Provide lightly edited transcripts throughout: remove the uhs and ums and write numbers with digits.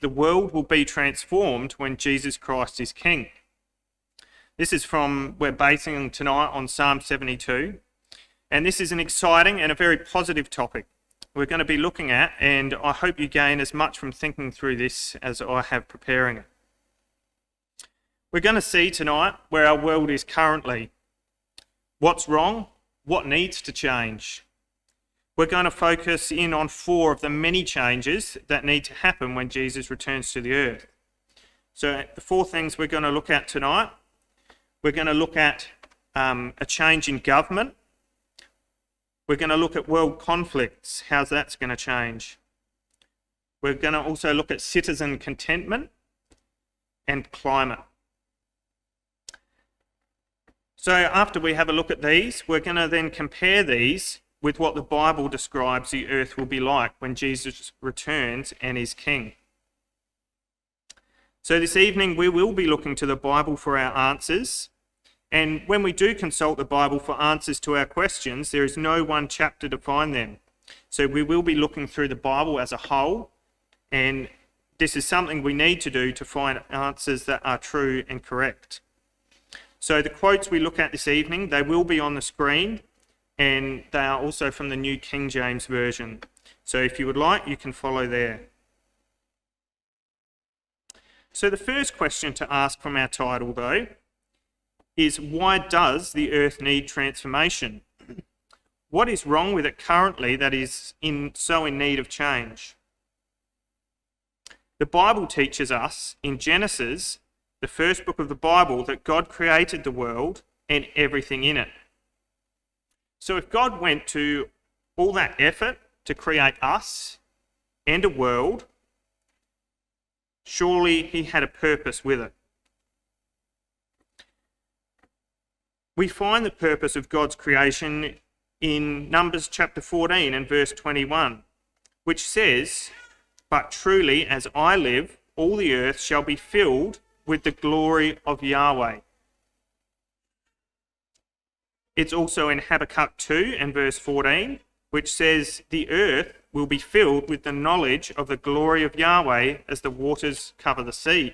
the world will be transformed when Jesus Christ is King. This is we're basing tonight on Psalm 72. And this is an exciting and a very positive topic we're going to be looking at, and I hope you gain as much from thinking through this as I have preparing it. We're going to see tonight where our world is currently, what's wrong, what needs to change. We're going to focus in on 4 of the many changes that need to happen when Jesus returns to the earth. So the 4 things we're going to look at tonight, we're going to look at a change in government. We're going to look at world conflicts, how that's going to change. We're going to also look at citizen contentment and climate. So after we have a look at these, we're going to then compare these with what the Bible describes the earth will be like when Jesus returns and is King. So this evening we will be looking to the Bible for our answers. And when we do consult the Bible for answers to our questions, there is no one chapter to find them. So we will be looking through the Bible as a whole, and this is something we need to do to find answers that are true and correct. So the quotes we look at this evening, they will be on the screen, and they are also from the New King James Version. So if you would like, you can follow there. So the first question to ask from our title, though, is why does the earth need transformation? What is wrong with it currently that is so in need of change? The Bible teaches us in Genesis, the first book of the Bible, that God created the world and everything in it. So if God went to all that effort to create us and a world, surely he had a purpose with it. We find the purpose of God's creation in Numbers chapter 14 and verse 21, which says, "But truly as I live, all the earth shall be filled with the glory of Yahweh." It's also in Habakkuk 2 and verse 14, which says, "The earth will be filled with the knowledge of the glory of Yahweh as the waters cover the sea."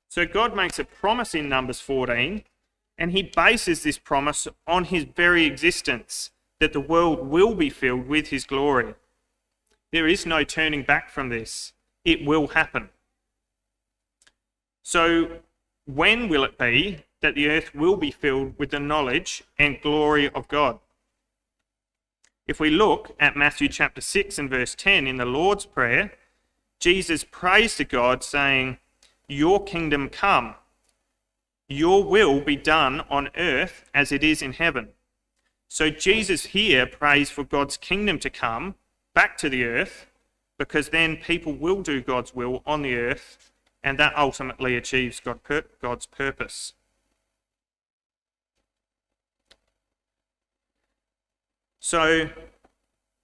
So God makes a promise in Numbers 14, and he bases this promise on his very existence, that the world will be filled with his glory. There is no turning back from this. It will happen. So when will it be that the earth will be filled with the knowledge and glory of God? If we look at Matthew chapter 6 and verse 10 in the Lord's Prayer, Jesus prays to God saying, "Your kingdom come, your will be done on earth as it is in heaven." So Jesus here prays for God's kingdom to come back to the earth, because then people will do God's will on the earth, and that ultimately achieves God's purpose. So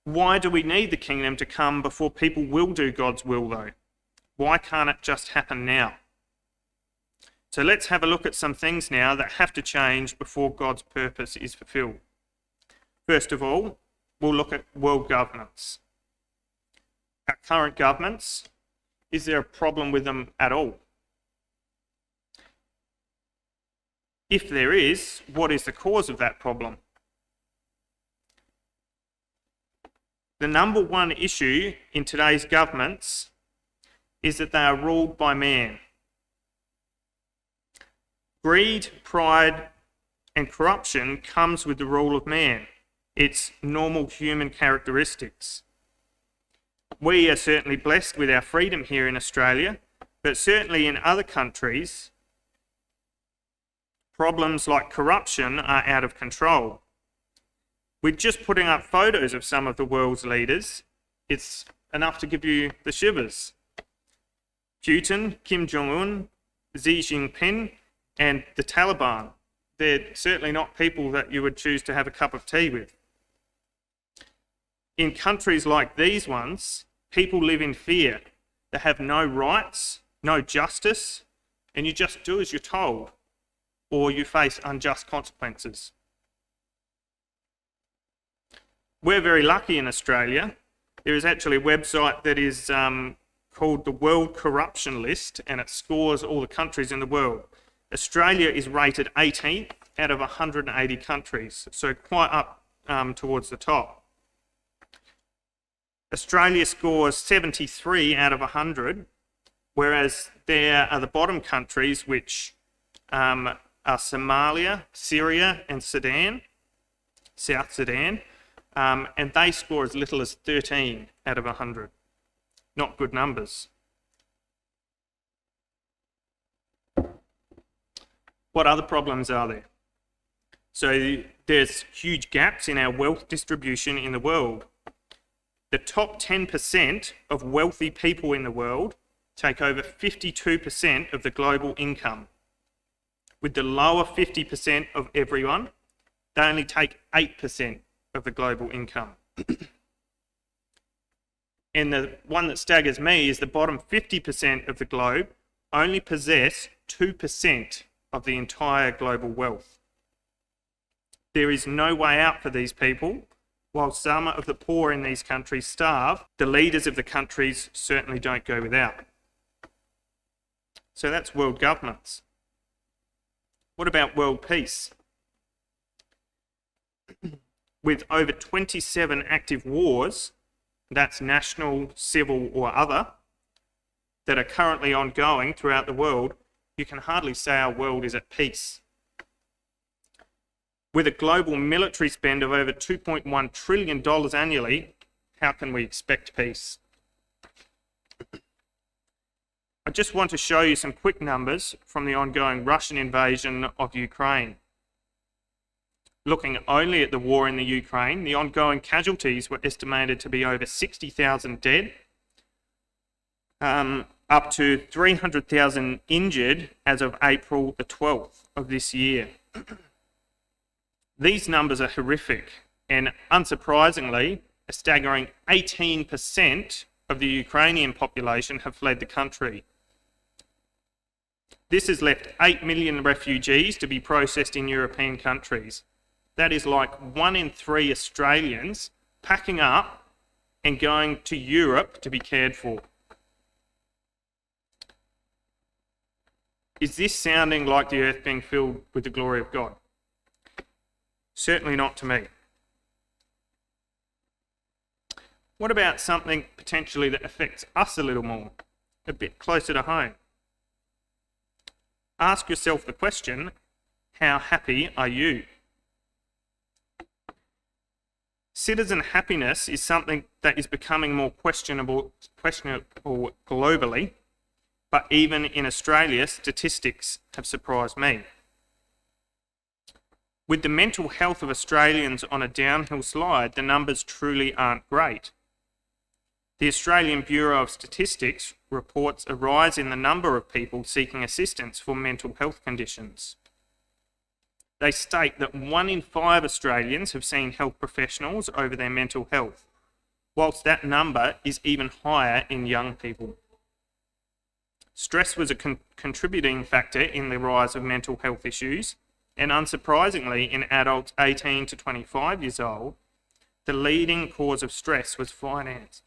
why do we need the kingdom to come before people will do God's will, though? Why can't it just happen now? So let's have a look at some things now that have to change before God's purpose is fulfilled. First of all, we'll look at world governance. Our current governments, is there a problem with them at all? If there is, what is the cause of that problem? The number one issue in today's governments is that they are ruled by man. Greed, pride, and corruption comes with the rule of man. It's normal human characteristics. We are certainly blessed with our freedom here in Australia, but certainly in other countries, problems like corruption are out of control. We're just putting up photos of some of the world's leaders. It's enough to give you the shivers. Putin, Kim Jong-un, Xi Jinping, and the Taliban. They're certainly not people that you would choose to have a cup of tea with. In countries like these ones, people live in fear. They have no rights, no justice, and you just do as you're told, or you face unjust consequences. We're very lucky in Australia. There is actually a website that is called the World Corruption List, and it scores all the countries in the world. Australia is rated 18th out of 180 countries, so quite up towards the top. Australia scores 73 out of 100, whereas there are the bottom countries, which are Somalia, Syria, and Sudan, South Sudan, and they score as little as 13 out of 100. Not good numbers. What other problems are there? So there's huge gaps in our wealth distribution in the world. The top 10% of wealthy people in the world take over 52% of the global income. With the lower 50% of everyone, they only take 8% of the global income. And the one that staggers me is the bottom 50% of the globe only possess 2% of the entire global wealth. There is no way out for these people. While some of the poor in these countries starve, the leaders of the countries certainly don't go without. So that's world governments. What about world peace? With over 27 active wars, that's national, civil or other, that are currently ongoing throughout the world, you can hardly say our world is at peace. With a global military spend of over $2.1 trillion annually, how can we expect peace? I just want to show you some quick numbers from the ongoing Russian invasion of Ukraine. Looking only at the war in the Ukraine, the ongoing casualties were estimated to be over 60,000 dead, up to 300,000 injured as of April the 12th of this year. These numbers are horrific, and unsurprisingly, a staggering 18% of the Ukrainian population have fled the country. This has left 8 million refugees to be processed in European countries. That is like 1 in 3 Australians packing up and going to Europe to be cared for. Is this sounding like the earth being filled with the glory of God? Certainly not to me. What about something potentially that affects us a little more, a bit closer to home? Ask yourself the question, how happy are you? Citizen happiness is something that is becoming more questionable globally, but even in Australia, statistics have surprised me. With the mental health of Australians on a downhill slide, the numbers truly aren't great. The Australian Bureau of Statistics reports a rise in the number of people seeking assistance for mental health conditions. They state that 1 in 5 Australians have seen health professionals over their mental health, whilst that number is even higher in young people. Stress was a contributing factor in the rise of mental health issues, and unsurprisingly, in adults 18 to 25 years old, the leading cause of stress was finance,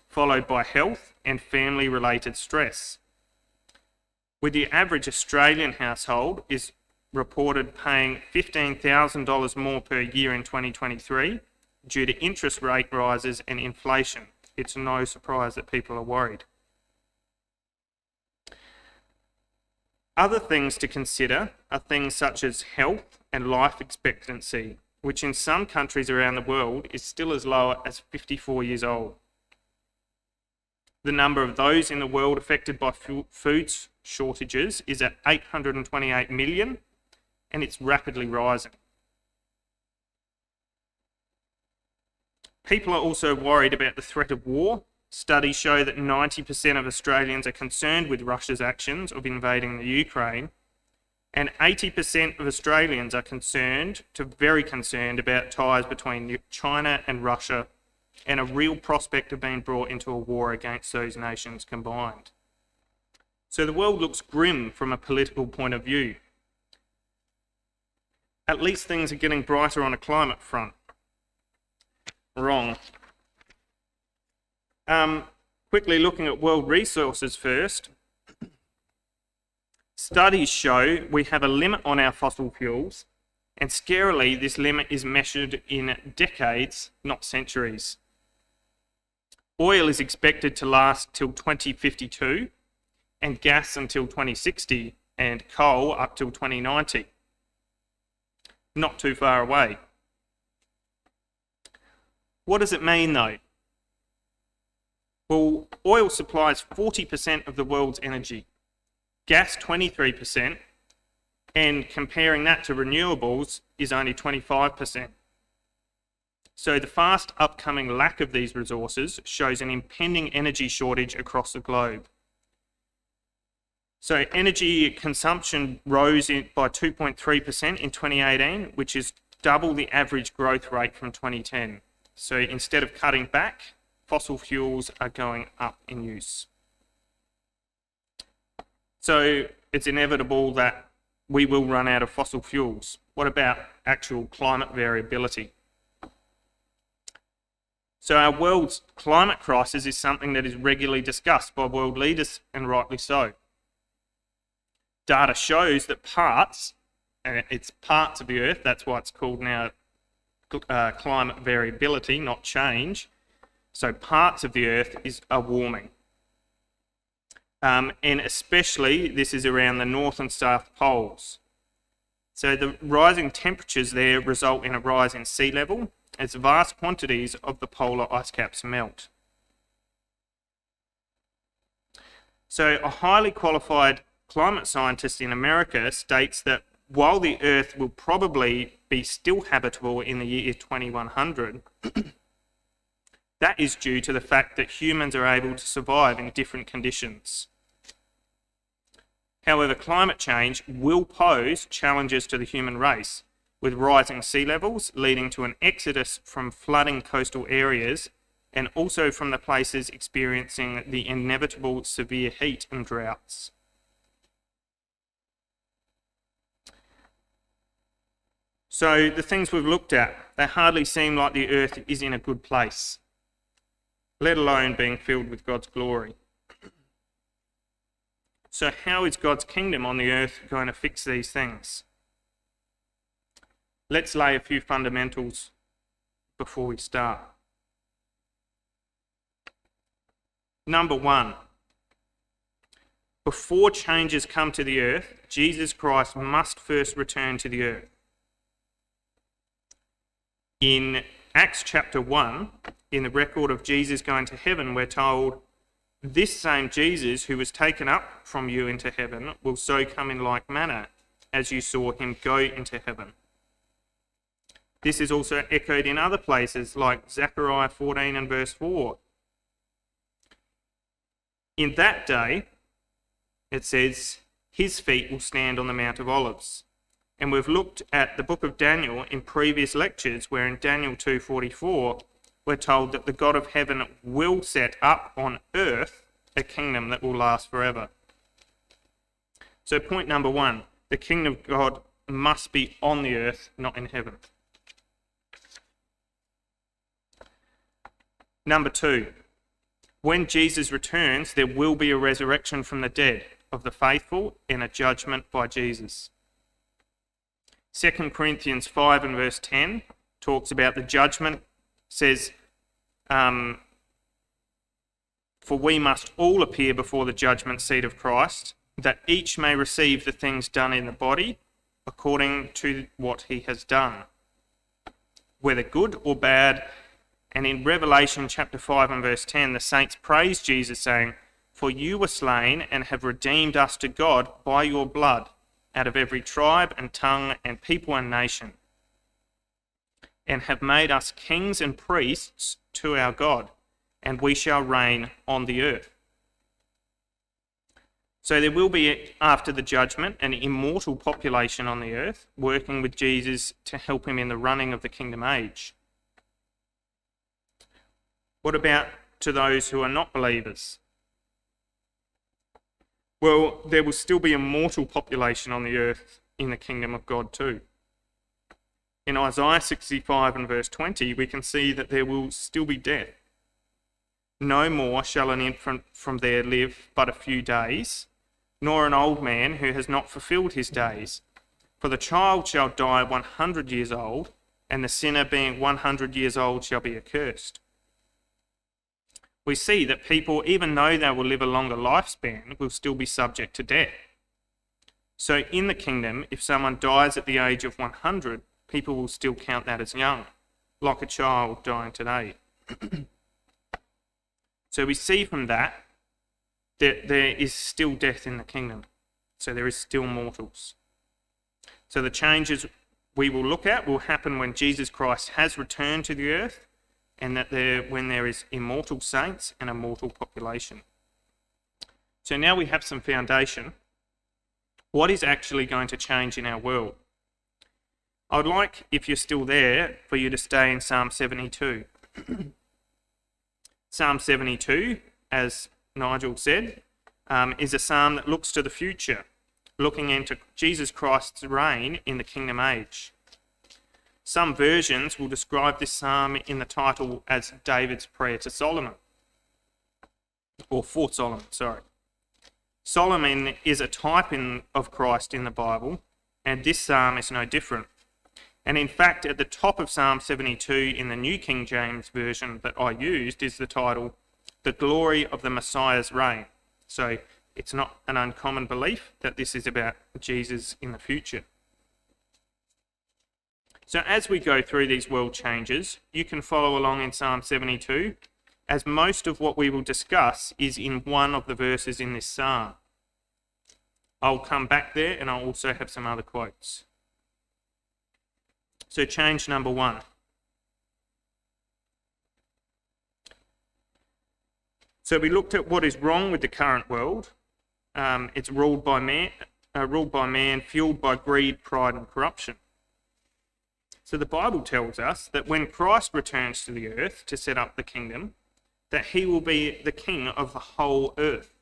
followed by health and family-related stress. With the average Australian household is reported paying $15,000 more per year in 2023 due to interest rate rises and inflation. It's no surprise that people are worried. Other things to consider are things such as health and life expectancy, which in some countries around the world is still as low as 54 years old. The number of those in the world affected by food shortages is at 828 million, and it's rapidly rising. People are also worried about the threat of war. Studies show that 90% of Australians are concerned with Russia's actions of invading the Ukraine, and 80% of Australians are concerned to very concerned about ties between China and Russia and a real prospect of being brought into a war against those nations combined. So the world looks grim from a political point of view. At least things are getting brighter on a climate front. Wrong. Quickly looking at world resources first. Studies show we have a limit on our fossil fuels, and scarily this limit is measured in decades, not centuries. Oil is expected to last till 2052, and gas until 2060, and coal up till 2090. Not too far away. What does it mean though? Well, oil supplies 40% of the world's energy, gas 23%, and comparing that to renewables is only 25%. So the fast upcoming lack of these resources shows an impending energy shortage across the globe. So energy consumption rose by 2.3% in 2018, which is double the average growth rate from 2010. So instead of cutting back, fossil fuels are going up in use. So it's inevitable that we will run out of fossil fuels. What about actual climate variability? So our world's climate crisis is something that is regularly discussed by world leaders, and rightly so. Data shows that parts of the Earth, that's why it's called now climate variability, not change. So parts of the Earth are warming. And especially this is around the North and South poles. So the rising temperatures there result in a rise in sea level as vast quantities of the polar ice caps melt. So a highly qualified climate scientist in America states that while the Earth will probably be still habitable in the year 2100, that is due to the fact that humans are able to survive in different conditions. However, climate change will pose challenges to the human race, with rising sea levels leading to an exodus from flooding coastal areas and also from the places experiencing the inevitable severe heat and droughts. So the things we've looked at, they hardly seem like the Earth is in a good place, let alone being filled with God's glory. So how is God's kingdom on the earth going to fix these things? Let's lay a few fundamentals before we start. Number one, before changes come to the earth, Jesus Christ must first return to the earth. In Acts chapter 1, in the record of Jesus going to heaven, we're told, "This same Jesus who was taken up from you into heaven will so come in like manner as you saw him go into heaven." This is also echoed in other places like Zechariah 14 and verse 4. In that day, it says, his feet will stand on the Mount of Olives. And we've looked at the book of Daniel in previous lectures, where in Daniel 2:44, we're told that the God of heaven will set up on earth a kingdom that will last forever. So point number one, the kingdom of God must be on the earth, not in heaven. Number two, when Jesus returns, there will be a resurrection from the dead of the faithful and a judgment by Jesus. 2 Corinthians 5 and verse 10 talks about the judgment, says, for we must all appear before the judgment seat of Christ, that each may receive the things done in the body according to what he has done, whether good or bad. And in Revelation chapter 5 and verse 10, the saints praise Jesus, saying, "For you were slain and have redeemed us to God by your blood, out of every tribe and tongue and people and nation, and have made us kings and priests to our God, and we shall reign on the earth." So there will be, after the judgment, an immortal population on the earth, working with Jesus to help him in the running of the kingdom age. What about to those who are not believers? Well, there will still be a mortal population on the earth in the kingdom of God too. In Isaiah 65 and verse 20, we can see that there will still be death. No more shall an infant from there live but a few days, nor an old man who has not fulfilled his days. For the child shall die 100 years old, and the sinner being 100 years old shall be accursed. We see that people, even though they will live a longer lifespan, will still be subject to death. So in the kingdom, if someone dies at the age of 100, people will still count that as young, like a child dying today. So we see from that there is still death in the kingdom. So there is still mortals. So the changes we will look at will happen when Jesus Christ has returned to the earth, and that when there is immortal saints and a mortal population. So now we have some foundation. What is actually going to change in our world? I would like, if you're still there, for you to stay in Psalm 72. Psalm 72, as Nigel said, is a psalm that looks to the future, looking into Jesus Christ's reign in the kingdom age. Some versions will describe this psalm in the title as David's prayer to Solomon, or for Solomon, sorry. Solomon is a type of Christ in the Bible, and this psalm is no different. And in fact, at the top of Psalm 72 in the New King James Version that I used is the title, The Glory of the Messiah's Reign. So it's not an uncommon belief that this is about Jesus in the future. So as we go through these world changes, you can follow along in Psalm 72, as most of what we will discuss is in one of the verses in this psalm. I'll come back there and I'll also have some other quotes. So change number 1. So we looked at what is wrong with the current world. It's ruled by man, fueled by greed, pride, and corruption. So the Bible tells us that when Christ returns to the earth to set up the kingdom, that he will be the king of the whole earth.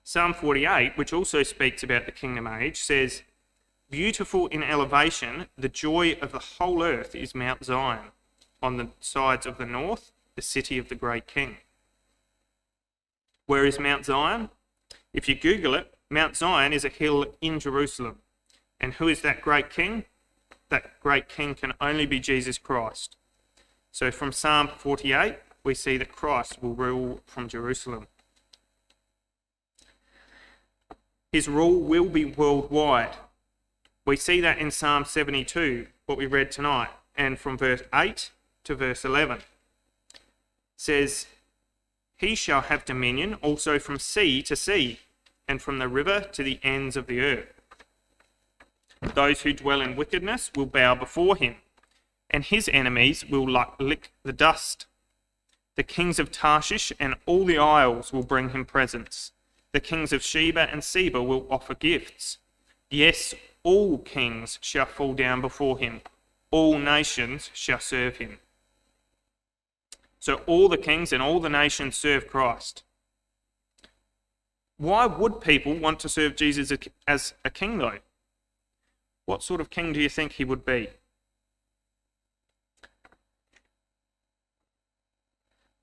Psalm 48, which also speaks about the kingdom age, says, "Beautiful in elevation, the joy of the whole earth is Mount Zion, on the sides of the north, the city of the great king." Where is Mount Zion? If you Google it, Mount Zion is a hill in Jerusalem. And who is that great king? That great king can only be Jesus Christ. So from Psalm 48, we see that Christ will rule from Jerusalem. His rule will be worldwide. We see that in Psalm 72, what we read tonight, and from verse 8 to verse 11. It says, "He shall have dominion also from sea to sea, and from the river to the ends of the earth. Those who dwell in wickedness will bow before him, and his enemies will lick the dust. The kings of Tarshish and all the isles will bring him presents. The kings of Sheba and Seba will offer gifts. Yes, all kings shall fall down before him. All nations shall serve him." So all the kings and all the nations serve Christ. Why would people want to serve Jesus as a king, though? What sort of king do you think he would be?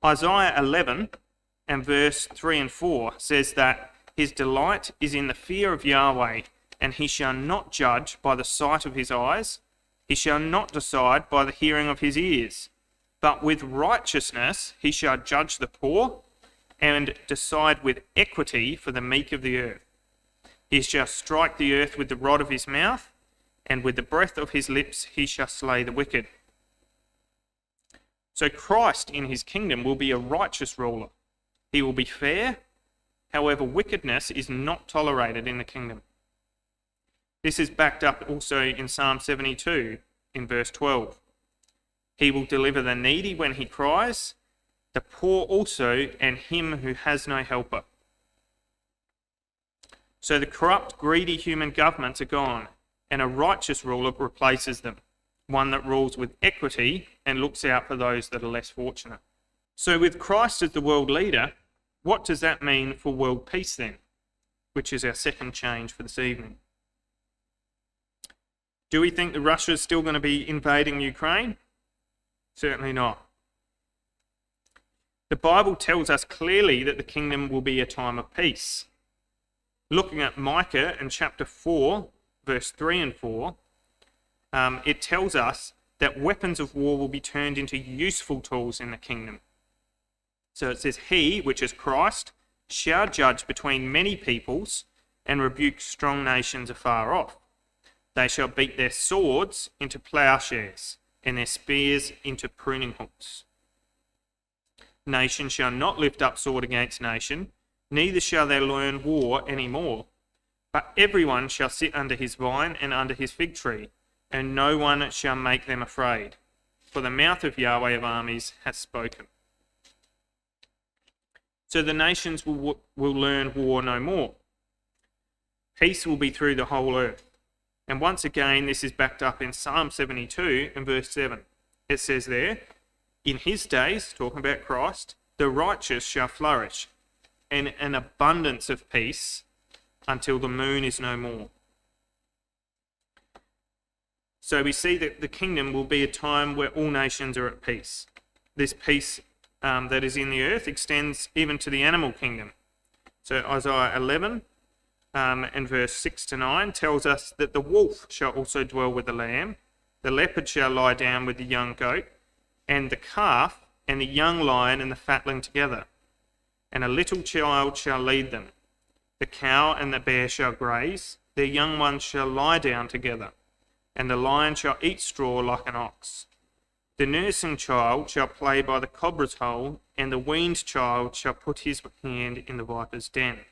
Isaiah 11 and verse 3 and 4 says that his delight is in the fear of Yahweh, and he shall not judge by the sight of his eyes. He shall not decide by the hearing of his ears. But with righteousness he shall judge the poor, and decide with equity for the meek of the earth. He shall strike the earth with the rod of his mouth, and with the breath of his lips he shall slay the wicked. So Christ in his kingdom will be a righteous ruler. He will be fair. However, wickedness is not tolerated in the kingdom. This is backed up also in Psalm 72 in verse 12. "He will deliver the needy when he cries, the poor also, and him who has no helper." So the corrupt, greedy human governments are gone, and a righteous ruler replaces them, one that rules with equity and looks out for those that are less fortunate. So with Christ as the world leader, what does that mean for world peace then? Which is our second change for this evening. Do we think that Russia is still going to be invading Ukraine? Certainly not. The Bible tells us clearly that the kingdom will be a time of peace. Looking at Micah in chapter 4, verse 3 and 4, it tells us that weapons of war will be turned into useful tools in the kingdom. So it says, "He, which is Christ, shall judge between many peoples and rebuke strong nations afar off. They shall beat their swords into plowshares and their spears into pruning hooks. Nation shall not lift up sword against nation, neither shall they learn war any more. But everyone shall sit under his vine and under his fig tree, and no one shall make them afraid. For the mouth of Yahweh of armies has spoken." So the nations will learn war no more. Peace will be through the whole earth. And once again, this is backed up in Psalm 72 and verse 7. It says there, "In his days," talking about Christ, "the righteous shall flourish, and an abundance of peace until the moon is no more." So we see that the kingdom will be a time where all nations are at peace. This peace that is in the earth extends even to the animal kingdom. So Isaiah 11 and verse 6 to 9 tells us that the wolf shall also dwell with the lamb, the leopard shall lie down with the young goat, and the calf and the young lion and the fatling together, and a little child shall lead them. The cow and the bear shall graze, their young ones shall lie down together, and the lion shall eat straw like an ox. The nursing child shall play by the cobra's hole, and the weaned child shall put his hand in the viper's den.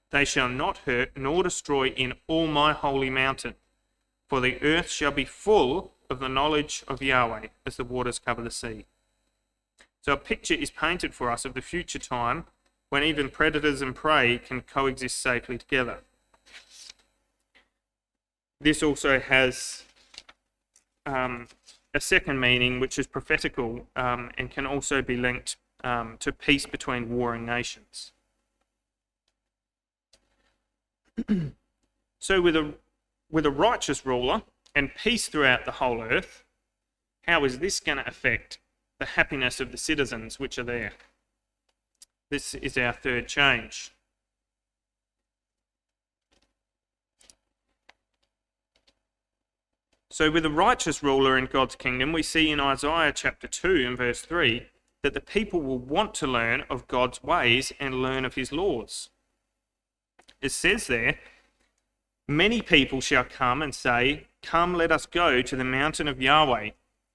They shall not hurt nor destroy in all my holy mountain, for the earth shall be full of the knowledge of Yahweh as the waters cover the sea. So a picture is painted for us of the future time when even predators and prey can coexist safely together. This also has a second meaning, which is prophetical and can also be linked to peace between warring nations. So with a righteous ruler and peace throughout the whole earth, how is this going to affect the happiness of the citizens which are there? This is our third change. So with a righteous ruler in God's kingdom, we see in Isaiah chapter 2 and verse 3 that the people will want to learn of God's ways and learn of his laws. It says there, "Many people shall come and say, 'Come, let us go to the mountain of Yahweh,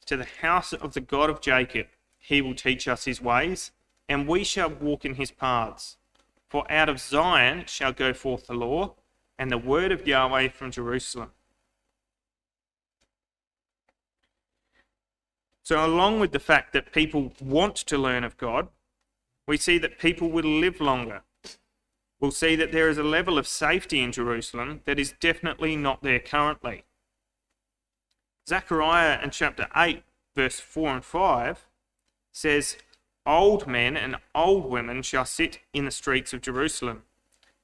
to the house of the God of Jacob. He will teach us his ways, and we shall walk in his paths. For out of Zion shall go forth the law, and the word of Yahweh from Jerusalem.'" So along with the fact that people want to learn of God, we see that people will live longer. We'll see that there is a level of safety in Jerusalem that is definitely not there currently. Zechariah in chapter 8, verse 4 and 5 says, "Old men and old women shall sit in the streets of Jerusalem,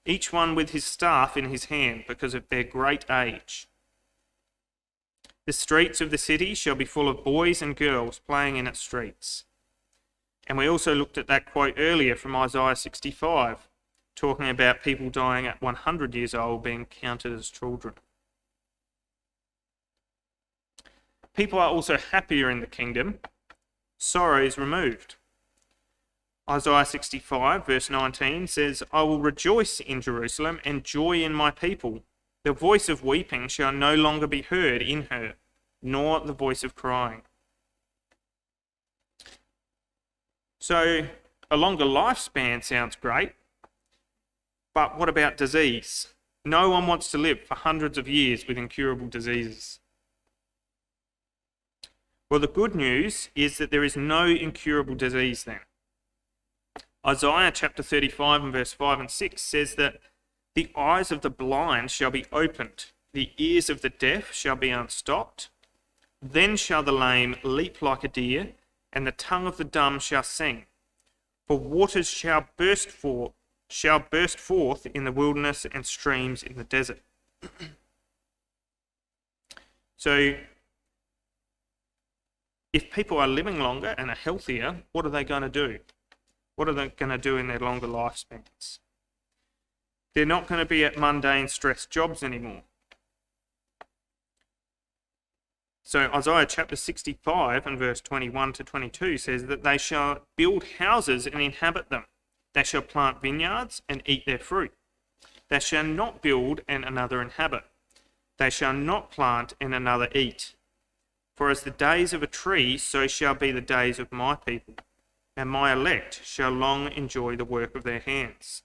each one with his staff in his hand because of their great age. The streets of the city shall be full of boys and girls playing in its streets." And we also looked at that quote earlier from Isaiah 65, talking about people dying at 100 years old being counted as children. People are also happier in the kingdom. Sorrow is removed. Isaiah 65 verse 19 says, "I will rejoice in Jerusalem and joy in my people. The voice of weeping shall no longer be heard in her, nor the voice of crying." So a longer lifespan sounds great, but what about disease? No one wants to live for hundreds of years with incurable diseases. Well, the good news is that there is no incurable disease then. Isaiah chapter 35 and verse 5 and 6 says that the eyes of the blind shall be opened, the ears of the deaf shall be unstopped. Then shall the lame leap like a deer, and the tongue of the dumb shall sing. For waters shall burst forth in the wilderness and streams in the desert. So if people are living longer and are healthier, what are they going to do? What are they going to do in their longer lifespans? They're not going to be at mundane stress jobs anymore. So Isaiah chapter 65 and verse 21 to 22 says that they shall build houses and inhabit them. They shall plant vineyards and eat their fruit. They shall not build and another inhabit. They shall not plant and another eat. For as the days of a tree, so shall be the days of my people, and my elect shall long enjoy the work of their hands.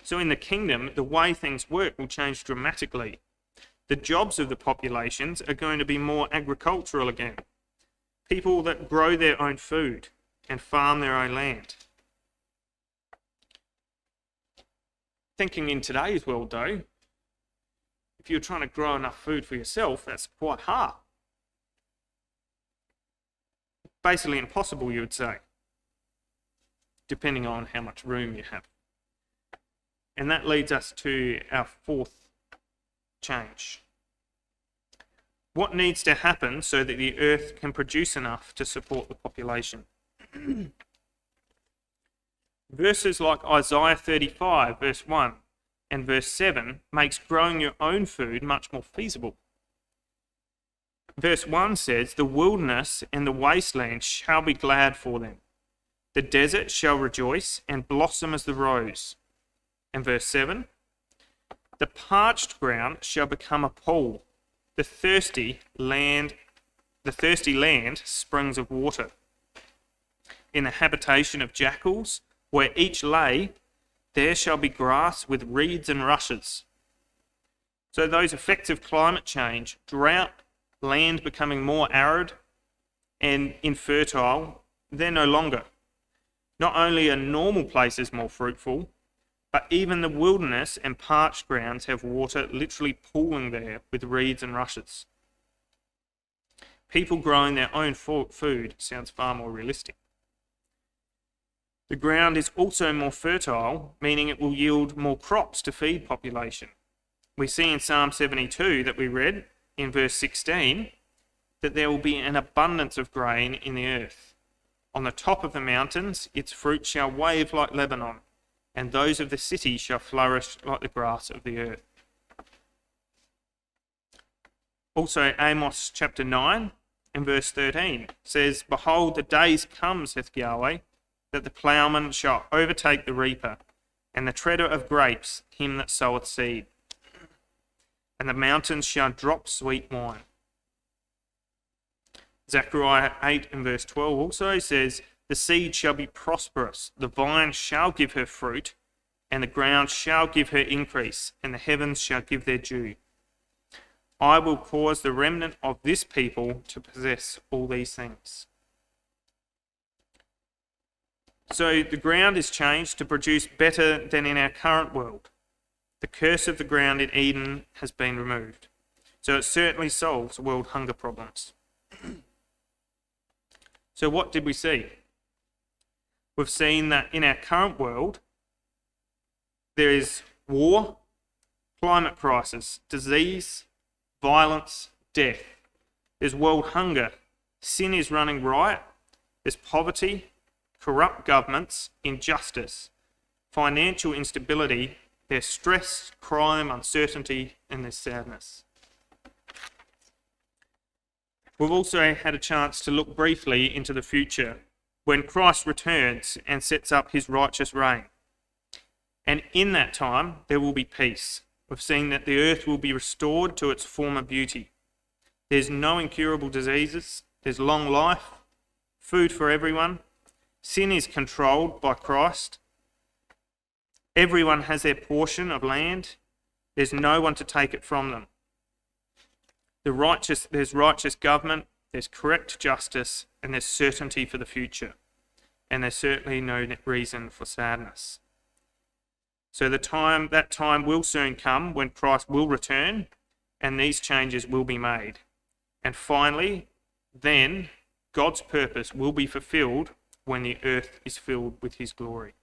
So in the kingdom, the way things work will change dramatically. The jobs of the populations are going to be more agricultural again. People that grow their own food and farm their own land. Thinking in today's world though, if you're trying to grow enough food for yourself, that's quite hard. Basically impossible, you would say, depending on how much room you have. And that leads us to our fourth change. What needs to happen so that the earth can produce enough to support the population? Verses like Isaiah 35 verse 1 and verse 7 makes growing your own food much more feasible. Verse 1 says, "The wilderness and the wasteland shall be glad for them. The desert shall rejoice and blossom as the rose." And verse 7, "The parched ground shall become a pool, the thirsty land springs of water. In the habitation of jackals, where each lay, there shall be grass with reeds and rushes." So those effects of climate change, drought, land becoming more arid and infertile, they're no longer. Not only are normal places more fruitful, but even the wilderness and parched grounds have water literally pooling there with reeds and rushes. People growing their own food sounds far more realistic. The ground is also more fertile, meaning it will yield more crops to feed population. We see in Psalm 72 that we read in verse 16 that there will be an abundance of grain in the earth. On the top of the mountains, its fruit shall wave like Lebanon, and those of the city shall flourish like the grass of the earth. Also, Amos chapter 9 and verse 13 says, "Behold, the days come, saith Yahweh, that the ploughman shall overtake the reaper, and the treader of grapes him that soweth seed. And the mountains shall drop sweet wine." Zechariah 8 and verse 12 also says, "The seed shall be prosperous, the vine shall give her fruit, and the ground shall give her increase, and the heavens shall give their dew. I will cause the remnant of this people to possess all these things." So the ground is changed to produce better than in our current world. The curse of the ground in Eden has been removed. So it certainly solves world hunger problems. So what did we see? We've seen that in our current world, there is war, climate crisis, disease, violence, death. There's world hunger. Sin is running riot. There's poverty, corrupt governments, injustice, financial instability. There's stress, crime, uncertainty, and there's sadness. We've also had a chance to look briefly into the future, when Christ returns and sets up his righteous reign. And in that time, there will be peace. We've seen that the earth will be restored to its former beauty. There's no incurable diseases. There's long life, food for everyone. Sin is controlled by Christ. Everyone has their portion of land. There's no one to take it from them. There's righteous government, there's correct justice, and there's certainty for the future. And there's certainly no reason for sadness. So that time will soon come when Christ will return, and these changes will be made. And finally, then God's purpose will be fulfilled when the earth is filled with his glory.